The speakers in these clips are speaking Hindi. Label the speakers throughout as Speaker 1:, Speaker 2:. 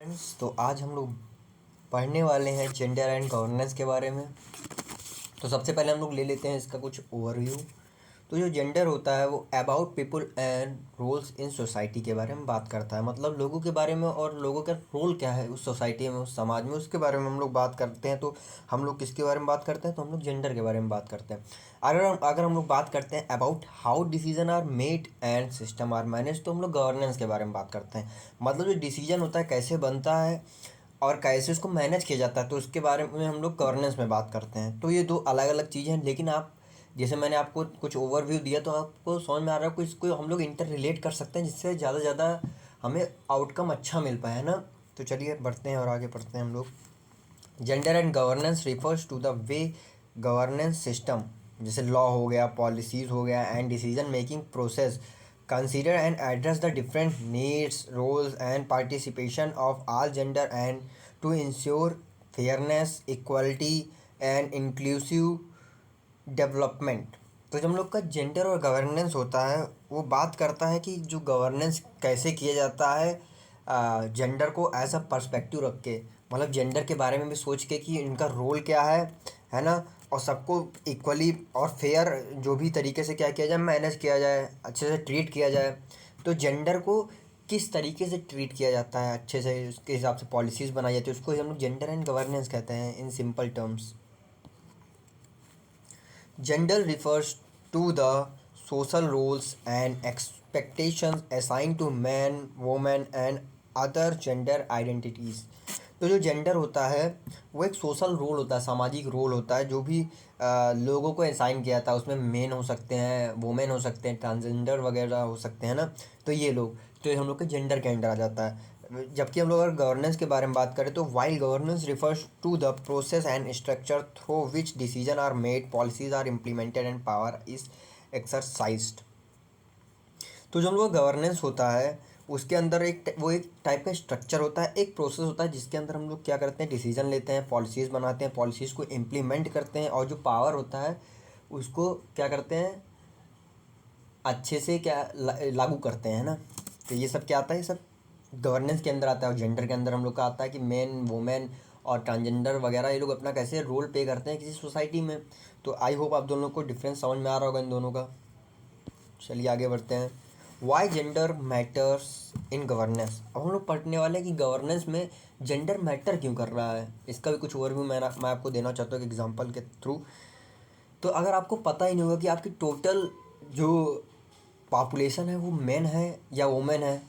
Speaker 1: फ्रेंड्स, तो आज हम लोग पढ़ने वाले हैं जेंडर एंड गवर्नेंस के बारे में। तो सबसे पहले हम लोग ले लेते हैं इसका कुछ ओवरव्यू। तो जो जेंडर होता है वो about people and roles in society के बारे में बात करता है, मतलब लोगों के बारे में और लोगों का रोल क्या है उस सोसाइटी में, उस समाज में, उसके बारे में हम लोग बात करते हैं। तो हम लोग किसके बारे में बात करते हैं? तो हम लोग जेंडर के बारे में बात करते हैं। अगर हम लोग बात करते हैं about how decision are made and system are manage, तो हम लोग गवर्नेंस के बारे में बात करते हैं। मतलब जो डिसीजन होता है कैसे बनता है और कैसे उसको मैनेज किया जाता है, तो उसके बारे में हम लोग गवर्नेंस में बात करते हैं। तो ये दो अलग अलग चीज़ें हैं, लेकिन आप जैसे मैंने आपको कुछ ओवरव्यू दिया तो आपको समझ में आ रहा है, कुछ इसको हम लोग इंटर रिलेट कर सकते हैं जिससे ज़्यादा से ज़्यादा हमें आउटकम अच्छा मिल पाए, है ना। तो चलिए बढ़ते हैं और आगे पढ़ते हैं हम लोग। Gender and governance refers to the way governance system, जैसे लॉ हो गया, पॉलिसीज़ हो गया and decision making process consider and address the different needs roles and participation of all gender and to ensure fairness equality and inclusive development. तो जब हम लोग का जेंडर और गवर्नेंस होता है वो बात करता है कि जो गवर्नेंस कैसे किया जाता है जेंडर को एज अ पर्सपेक्टिव रख के, मतलब जेंडर के बारे में भी सोच के कि इनका रोल क्या है ना। और सबको इक्वली और फेयर जो भी तरीके से क्या किया जाए, मैनेज किया जाए, अच्छे से ट्रीट किया जाए। तो जेंडर को किस तरीके से ट्रीट किया जाता है अच्छे से, उसके हिसाब से पॉलिसीज़ बनाई जाती है, उसको ही हम लोग जेंडर एंड गवर्नेंस कहते हैं in simple terms. Gender refers to the social roles and expectations assigned to men, women and other gender identities। तो जो जेंडर होता है वो एक सोशल रोल होता है, सामाजिक रोल होता है, जो भी लोगों को असाइन किया था। उसमें मेन हो सकते हैं, वुमेन हो सकते हैं, ट्रांसजेंडर वगैरह हो सकते हैं ना। तो ये लोग तो हम लोग के जेंडर के अंडर आ जाता है। जबकि हम लोग अगर गवर्नेंस के बारे में बात करें तो while governance refers to the process and structure through which decision are made, policies are implemented and power is exercised. तो जो हम लोग गवर्नेंस होता है उसके अंदर एक टाइप का स्ट्रक्चर होता है, एक प्रोसेस होता है जिसके अंदर हम लोग क्या करते हैं, डिसीजन लेते हैं, पॉलिसीज़ बनाते हैं, पॉलिसीज़ को इम्प्लीमेंट करते हैं, और जो पावर होता है उसको क्या करते हैं, अच्छे से क्या लागू करते हैं ना। तो ये सब क्या आता है, ये सब गवर्नेंस के अंदर आता है। और जेंडर के अंदर हम लोग का आता है कि मेन, वुमेन और ट्रांसजेंडर वगैरह ये लोग अपना कैसे रोल प्ले करते हैं किसी सोसाइटी में। तो आई होप आप दोनों को डिफरेंस समझ में आ रहा होगा इन दोनों का। चलिए आगे बढ़ते हैं। Why gender matters in governance. अब हम लोग पढ़ने वाले हैं कि गवर्नेंस में जेंडर मैटर क्यों कर रहा है, इसका भी कुछ ओवरव्यू मैं आपको देना चाहता हूँ एक एग्जांपल के थ्रू। तो अगर आपको पता ही नहीं होगा कि आपकी टोटल जो पॉपुलेशन है वो मेन है या वुमेन है,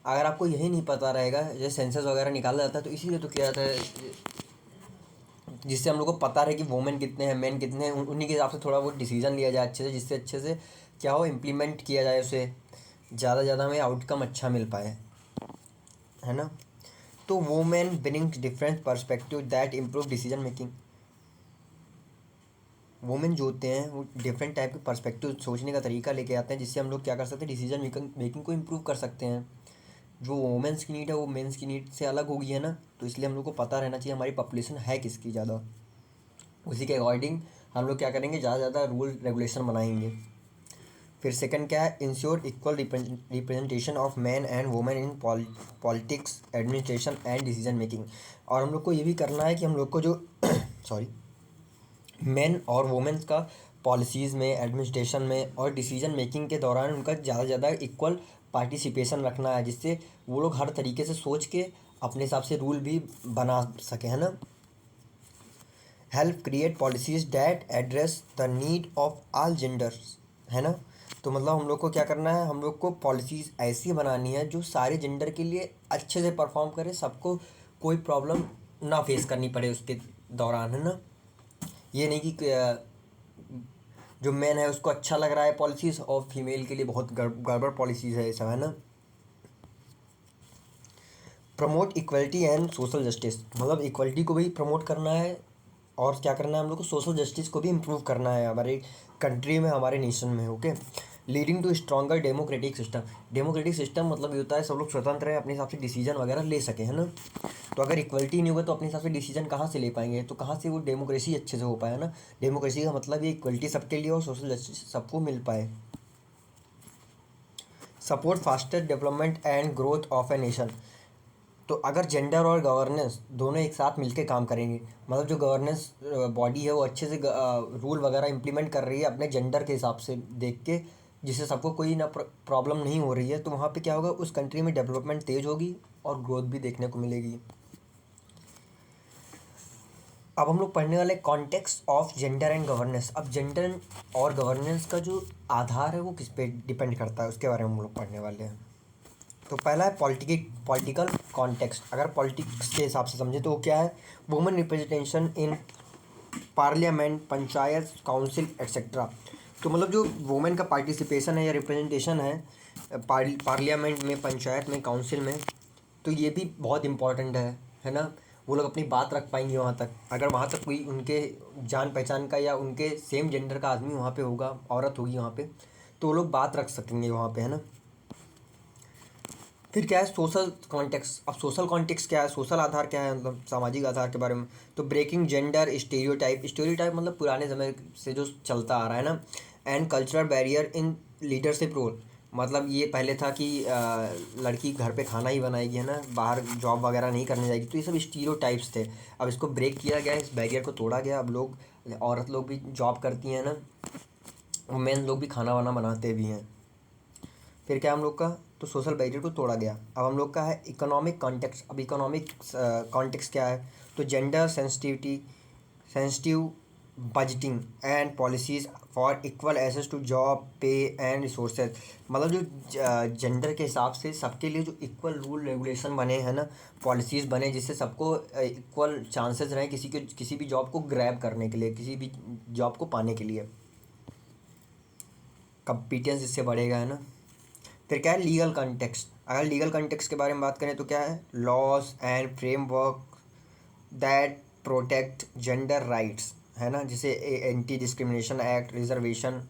Speaker 1: अगर आपको यही नहीं पता रहेगा, जैसे सेंसस वगैरह निकाला जाता है तो इसीलिए तो किया जाता है जिससे हम लोग को पता रहे कि वुमेन कितने हैं, मेन कितने हैं, उन्हीं के हिसाब से थोड़ा बहुत डिसीजन लिया जाए अच्छे से, जिससे अच्छे से क्या हो, इम्प्लीमेंट किया जाए उसे, ज़्यादा से ज़्यादा हमें आउटकम अच्छा मिल पाए, है ना। तो women brings different perspective that improve decision making. Women जो होते हैं वो डिफरेंट टाइप के पर्सपेक्टिव, सोचने का तरीका लेके आते हैं, जिससे हम लोग क्या कर सकते हैं, डिसीजन मेकिंग को इम्प्रूव कर सकते हैं। जो वुमेन्स की नीड है वो मेंस की नीड से अलग होगी, है ना। तो इसलिए हम लोग को पता रहना चाहिए हमारी पॉपुलेशन है किसकी ज़्यादा, उसी के अकॉर्डिंग हम लोग क्या करेंगे, ज़्यादा से ज़्यादा रूल रेगुलेशन बनाएंगे। फिर सेकंड क्या है, ensure equal representation of man and women in politics, administration and decision making. और हम लोग को ये भी करना है कि हम लोग को जो सॉरी, मेन और वुमेन्स का पॉलिसीज़ में, एडमिनिस्ट्रेशन में और डिसीजन मेकिंग के दौरान उनका ज़्यादा से ज़्यादा इक्वल पार्टिसिपेशन रखना है, जिससे वो लोग हर तरीके से सोच के अपने हिसाब से रूल भी बना सकें, है ना। Help create policies that address the need of all genders, है ना। तो मतलब हम लोग को क्या करना है, हम लोग को पॉलिसीज़ ऐसी बनानी है जो सारे जेंडर के लिए अच्छे से परफॉर्म करे, सबको कोई प्रॉब्लम ना फेस करनी पड़े उसके दौरान, है ना। ये नहीं कि जो मैन है उसको अच्छा लग रहा है पॉलिसीज़ और फीमेल के लिए बहुत गड़बड़ पॉलिसीज़ है, सब, है ना। Promote equality and social justice, मतलब इक्वलिटी को भी प्रमोट करना है और क्या करना है, हम लोग को सोशल जस्टिस को भी इम्प्रूव करना है हमारे कंट्री में, हमारे नेशन में, okay. Leading to stronger democratic system. Democratic system मतलब ये होता है सब लोग स्वतंत्र हैं, अपने हिसाब से डिसीजन वगैरह ले सके, है ना। तो अगर इक्वलिटी नहीं होगा तो अपने हिसाब से डिसीजन कहाँ से ले पाएंगे, तो कहाँ से वो डेमोक्रेसी अच्छे से हो पाए, ना। डेमोक्रेसी का मतलब ये इक्वलिटी सबके लिए और सोशल जस्टिस सबको मिल पाए। Support faster development and growth of a nation. तो अगर जेंडर और गवर्नेंस दोनों एक साथ मिलके काम करेंगे, मतलब जो गवर्नेंस बॉडी है वो अच्छे से रूल वगैरह इम्प्लीमेंट कर रही है अपने जेंडर के हिसाब से देख के, जिससे सबको कोई ना प्रॉब्लम नहीं हो रही है, तो वहाँ पे क्या होगा, उस कंट्री में डेवलपमेंट तेज़ होगी और ग्रोथ भी देखने को मिलेगी। अब हम लोग पढ़ने वाले context of gender and governance. अब जेंडर और गवर्नेंस का जो आधार है वो किस पे डिपेंड करता है, उसके बारे में हम लोग पढ़ने वाले हैं। तो पहला है पॉलिटिकल कॉन्टेक्स्ट। अगर पॉलिटिक्स के हिसाब से समझे तो वो क्या है, women representation in parliament, panchayat, council etcetera. तो मतलब जो वुमेन का पार्टिसिपेशन है या रिप्रेजेंटेशन है पार्लियामेंट में, पंचायत में, काउंसिल में, तो ये भी बहुत इम्पोर्टेंट है ना। वो लोग अपनी बात रख पाएंगे वहाँ तक, अगर वहाँ तक कोई उनके जान पहचान का या उनके सेम जेंडर का आदमी वहाँ पे होगा, औरत होगी वहाँ पे, तो वो लोग बात रख सकेंगे वहाँ पे, है ना। फिर क्या है सोशल कॉन्टेक्स्ट। अब सोशल कॉन्टेक्स्ट क्या है, सोशल आधार क्या है, मतलब सामाजिक आधार के बारे में। तो ब्रेकिंग जेंडर स्टेरियोटाइप, स्टेरियोटाइप मतलब पुराने समय से जो चलता आ रहा है ना। And cultural barrier in leadership role, मतलब ये पहले था कि लड़की घर पे खाना ही बनाएगी, है ना, बाहर जॉब वगैरह नहीं करने जाएगी, तो ये सब स्टीरियोटाइप्स थे। अब इसको ब्रेक किया गया, इस बैरियर को तोड़ा गया, अब लोग, औरत लोग भी जॉब करती हैं ना, मेन लोग भी खाना वाना बनाते भी हैं। फिर क्या हम लोग का, तो सोशल बैरियर को तोड़ा गया। अब हम लोग का है इकोनॉमिक कॉन्टेक्स्ट। अब इकोनॉमिक कॉन्टेक्स्ट क्या है, तो gender sensitive budgeting and policies for equal access to job, pay and resources. मतलब जो जेंडर के हिसाब से सबके लिए जो इक्वल रूल रेगुलेशन बने हैं ना, पॉलिसीज़ बने, जिससे सबको इक्वल चांसेस रहें किसी भी जॉब को ग्रैब करने के लिए, किसी भी जॉब को पाने के लिए, कॉम्पिटेंस इससे बढ़ेगा, है ना। फिर क्या है लीगल कंटेक्स्ट। अगर लीगल कंटेक्स्ट के बारे में बात करें तो क्या है, laws and framework that protect gender rights, है ना, जैसे एंटी डिस्क्रिमिनेशन एक्ट, रिजर्वेशन।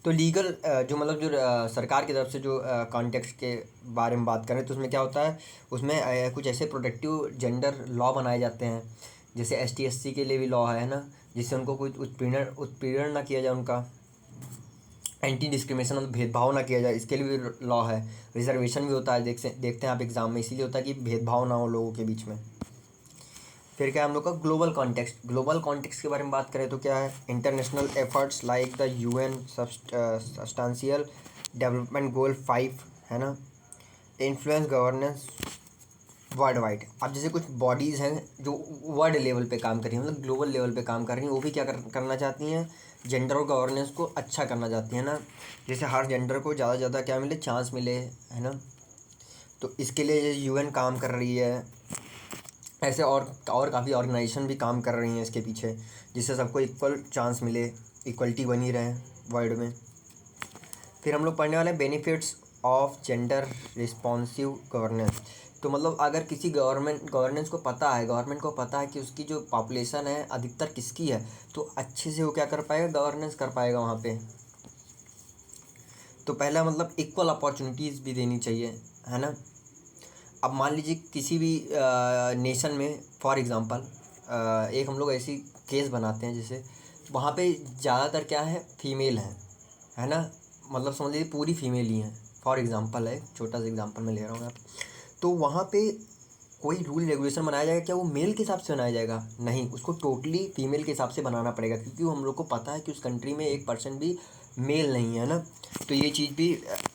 Speaker 1: तो लीगल जो मतलब जो सरकार की तरफ से जो कॉन्टेक्स्ट के बारे में बात करें तो उसमें क्या होता है, उसमें कुछ ऐसे प्रोटेक्टिव जेंडर लॉ बनाए जाते हैं, जैसे ST SC के लिए भी लॉ है ना, जिससे उनको कोई उत्पीड़न उत्पीड़न ना किया जाए, उनका एंटी डिस्क्रिमिनेशन मतलब भेदभाव ना किया जाए, इसके लिए भी लॉ है। रिजर्वेशन भी होता है, देखते हैं आप एग्ज़ाम में, इसीलिए होता है कि भेदभाव ना हो लोगों के बीच में। फिर क्या है हम लोग का ग्लोबल कॉन्टेक्स्ट। ग्लोबल कॉन्टेक्स्ट के बारे में बात करें तो क्या है, international efforts like the UN substantial development goal 5, है ना, इन्फ्लुएंस गवर्नेंस वर्ल्ड वाइड। अब जैसे कुछ बॉडीज़ हैं जो वर्ल्ड लेवल पे काम कर रही हैं, मतलब ग्लोबल लेवल पे काम कर रही हैं, वो भी क्या करना चाहती हैं, जेंडर और गवर्नेंस को अच्छा करना चाहती हैं ना, जैसे हर जेंडर को ज़्यादा से ज़्यादा क्या मिले, चांस मिले, है ना। तो इसके लिए ये UN काम कर रही है, ऐसे और काफ़ी ऑर्गेनाइजेशन भी काम कर रही हैं इसके पीछे, जिससे सबको इक्वल चांस मिले, इक्वलिटी बनी रहे वर्ल्ड में। फिर हम लोग पढ़ने वाले हैं benefits of gender responsive governance. तो मतलब अगर किसी गवर्नमेंट को पता है कि उसकी जो पॉपुलेशन है अधिकतर किसकी है, तो अच्छे से वो क्या कर पाएगा, गवर्नेंस कर पाएगा वहाँ पे। तो पहला मतलब इक्वल अपॉर्चुनिटीज़ भी देनी चाहिए, है ना। अब मान लीजिए किसी भी नेशन में, फॉर एग्ज़ाम्पल एक हम लोग ऐसी केस बनाते हैं जैसे वहाँ पे ज़्यादातर क्या है, फीमेल है ना, मतलब समझ लीजिए पूरी फीमेल ही हैं, फॉर एग्ज़ाम्पल है, छोटा सा एग्ज़ाम्पल मैं ले रहा हूँ आप। तो वहाँ पे कोई रूल रेगुलेशन बनाया जाएगा, क्या वो मेल के हिसाब से बनाया जाएगा, नहीं, उसको टोटली फीमेल के हिसाब से बनाना पड़ेगा, क्योंकि हम लोग को पता है कि उस कंट्री में 1% भी मेल नहीं है ना। तो ये चीज़ भी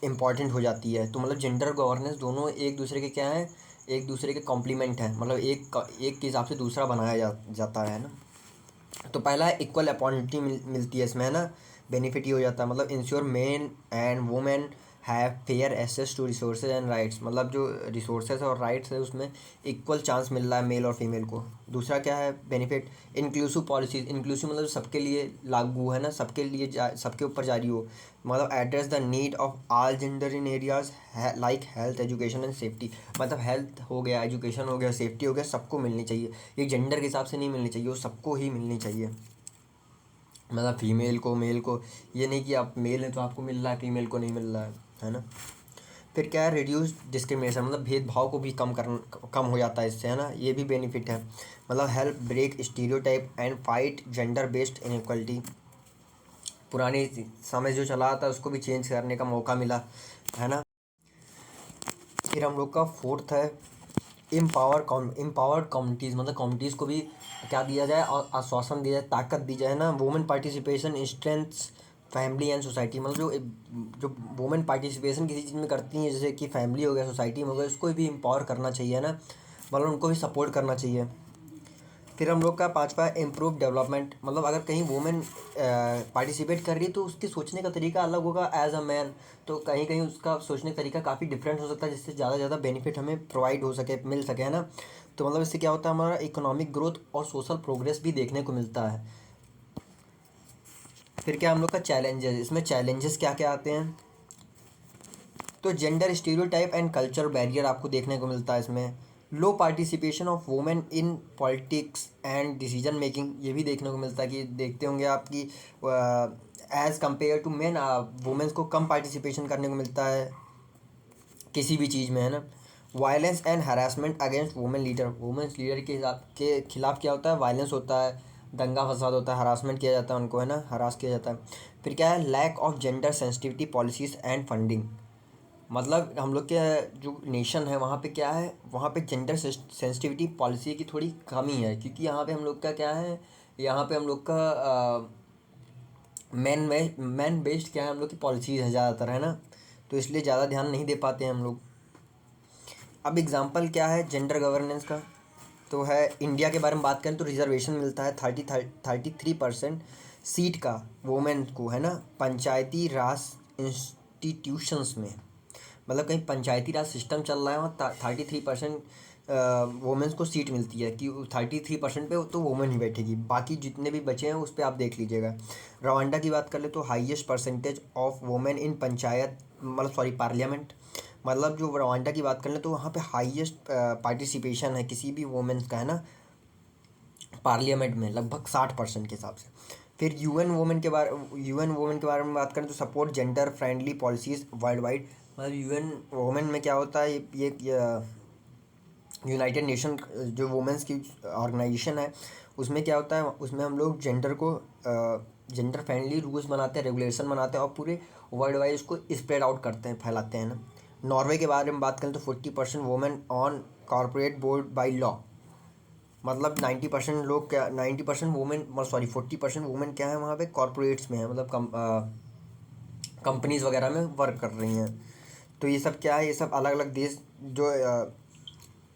Speaker 1: इम्पॉर्टेंट हो जाती है। तो मतलब जेंडर गवर्नेंस दोनों एक दूसरे के क्या है, एक दूसरे के कॉम्प्लीमेंट हैं, मतलब एक के हिसाब से दूसरा बनाया जाता है ना। तो पहला है इक्वल अपॉर्चुनिटी मिलती है इसमें, है ना। बेनिफिट ये हो जाता है, मतलब ensure men and women have fair access to resources and rights, मतलब जो रिसोर्सेज और राइट्स है उसमें इक्वल चांस मिल रहा है मेल और फीमेल को। दूसरा क्या है बेनिफिट, इंक्लूसिव पॉलिसीज, इंक्लूसिव मतलब सबके लिए लागू, है ना, सबके लिए सबके ऊपर जारी हो, मतलब address the need of all gender in areas like health, education and safety. मतलब हेल्थ हो गया, एजुकेशन हो गया, सेफ्टी हो गया, सबको मिलनी चाहिए, ये जेंडर के हिसाब से नहीं मिलनी चाहिए, वो सबको ही मिलनी चाहिए, मतलब फीमेल को, मेल को, ये नहीं कि आप मेल हैं तो आपको मिल रहा है, फीमेल को नहीं मिल रहा है ना। फिर क्या है रिड्यूस डिस्क्रिमिनेशन, मतलब भेदभाव को भी कम हो जाता है इससे, है ना, ये भी बेनिफिट है। मतलब help break stereotype and fight gender based inequality, पुराने समय जो चला था उसको भी चेंज करने का मौका मिला, है ना। फिर हम लोग का फोर्थ है एम्पावर्ड कम्युनिटीज़, मतलब कम्युनिटीज़ को भी क्या दिया जाए, और आश्वासन दिया जाए, ताकत दी जाए ना। Women participation strengths family and society, मतलब जो वुमेन पार्टिसिपेशन किसी चीज़ में करती हैं, जैसे कि फैमिली हो गया, सोसाइटी में हो गया, उसको भी एम्पावर करना चाहिए ना, मतलब उनको भी सपोर्ट करना चाहिए। फिर हम लोग का पांचवा इम्प्रूव डेवलपमेंट, मतलब अगर कहीं वुमेन पार्टिसिपेट कर रही है तो उसकी सोचने का तरीका अलग होगा एज अ मैन, तो कहीं कहीं उसका सोचने का तरीका काफ़ी डिफरेंट हो सकता है, जिससे ज़्यादा से ज़्यादा बेनिफिट हमें प्रोवाइड हो सके, मिल सके, है ना। तो मतलब इससे क्या होता है, हमारा इकोनॉमिक ग्रोथ और सोशल प्रोग्रेस भी देखने को मिलता है। फिर क्या हम लोग का चैलेंजेस, इसमें चैलेंजेस क्या क्या आते हैं, तो gender stereotype and culture barrier आपको देखने को मिलता है इसमें। Low participation of women in politics and decision making, ये भी देखने को मिलता है कि देखते होंगे आपकी as compare to men, women's को कम पार्टिसिपेशन करने को मिलता है किसी भी चीज़ में, है ना। Violence and harassment against women leader, women's leader के खिलाफ क्या होता है, वायलेंस होता है, दंगा फसाद होता है, हरासमेंट किया जाता है उनको, है ना, हरास किया जाता है। फिर क्या है, lack of gender sensitivity policies and funding, मतलब हम लोग के जो नेशन है वहाँ पे क्या है, वहाँ पे जेंडर सेंसिटिविटी पॉलिसी की थोड़ी कमी है, क्योंकि यहाँ पे हम लोग का क्या है, यहाँ पे हम लोग का मैन बेस्ड क्या है, हम लोग की पॉलिसीज़ है ज़्यादातर, है ना, तो इसलिए ज़्यादा ध्यान नहीं दे पाते हैं हम लोग। अब एग्जांपल क्या है जेंडर गवर्नेंस का, तो है इंडिया के बारे में बात करें तो रिजर्वेशन मिलता है 33% सीट का वुमेन को, है ना, पंचायती राज इंस्टीट्यूशंस में, मतलब कहीं पंचायती राज सिस्टम चल रहा है वहाँ 33% वुमेन्स को सीट मिलती है, कि 33% पे तो वुमेन ही बैठेगी, बाकी जितने भी बचे हैं उस पर आप देख लीजिएगा। रवांडा की बात कर ले तो हाईएस्ट परसेंटेज ऑफ वुमेन इन पंचायत, मतलब सॉरी पार्लियामेंट, मतलब जो रवांडा की बात कर ले तो वहाँ पे हाईएस्ट पार्टिसिपेशन है किसी भी वुमेन्स का, है ना, पार्लियामेंट में लगभग 60% के हिसाब से। फिर यूएन वुमेन के बारे में बात करें तो support gender friendly policies world wide, मतलब यूएन वुमेन में क्या होता है, ये यूनाइटेड नेशन जो वुमेंस की ऑर्गेनाइजेशन है, उसमें क्या होता है, उसमें हम लोग जेंडर फ्रेंडली रूल्स बनाते हैं, रेगुलेशन बनाते हैं, और पूरे वर्ल्ड वाइड उसको स्प्रेड आउट करते हैं, फैलाते हैं ना। नॉर्वे के बारे में बात करें तो 40% women on corporate board by law, मतलब 90% लोग क्या, 90% वुमेन, सॉरी 40% वुमेन क्या है वहाँ पे कॉर्पोरेट्स में है, मतलब कंपनीज वगैरह में वर्क कर रही हैं। तो ये सब क्या है, ये सब अलग अलग देश जो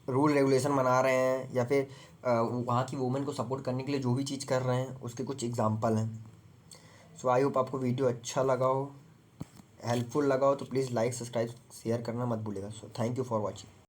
Speaker 1: रूल रेगुलेशन बना रहे हैं, या फिर वहाँ की वुमेन को सपोर्ट करने के लिए जो भी चीज़ कर रहे हैं, उसके कुछ एग्जांपल हैं। सो आई होप आपको वीडियो अच्छा लगा हो, हेल्पफुल लगा हो, तो प्लीज़ लाइक सब्सक्राइब शेयर करना मत भूलिएगा। So thank you for watching.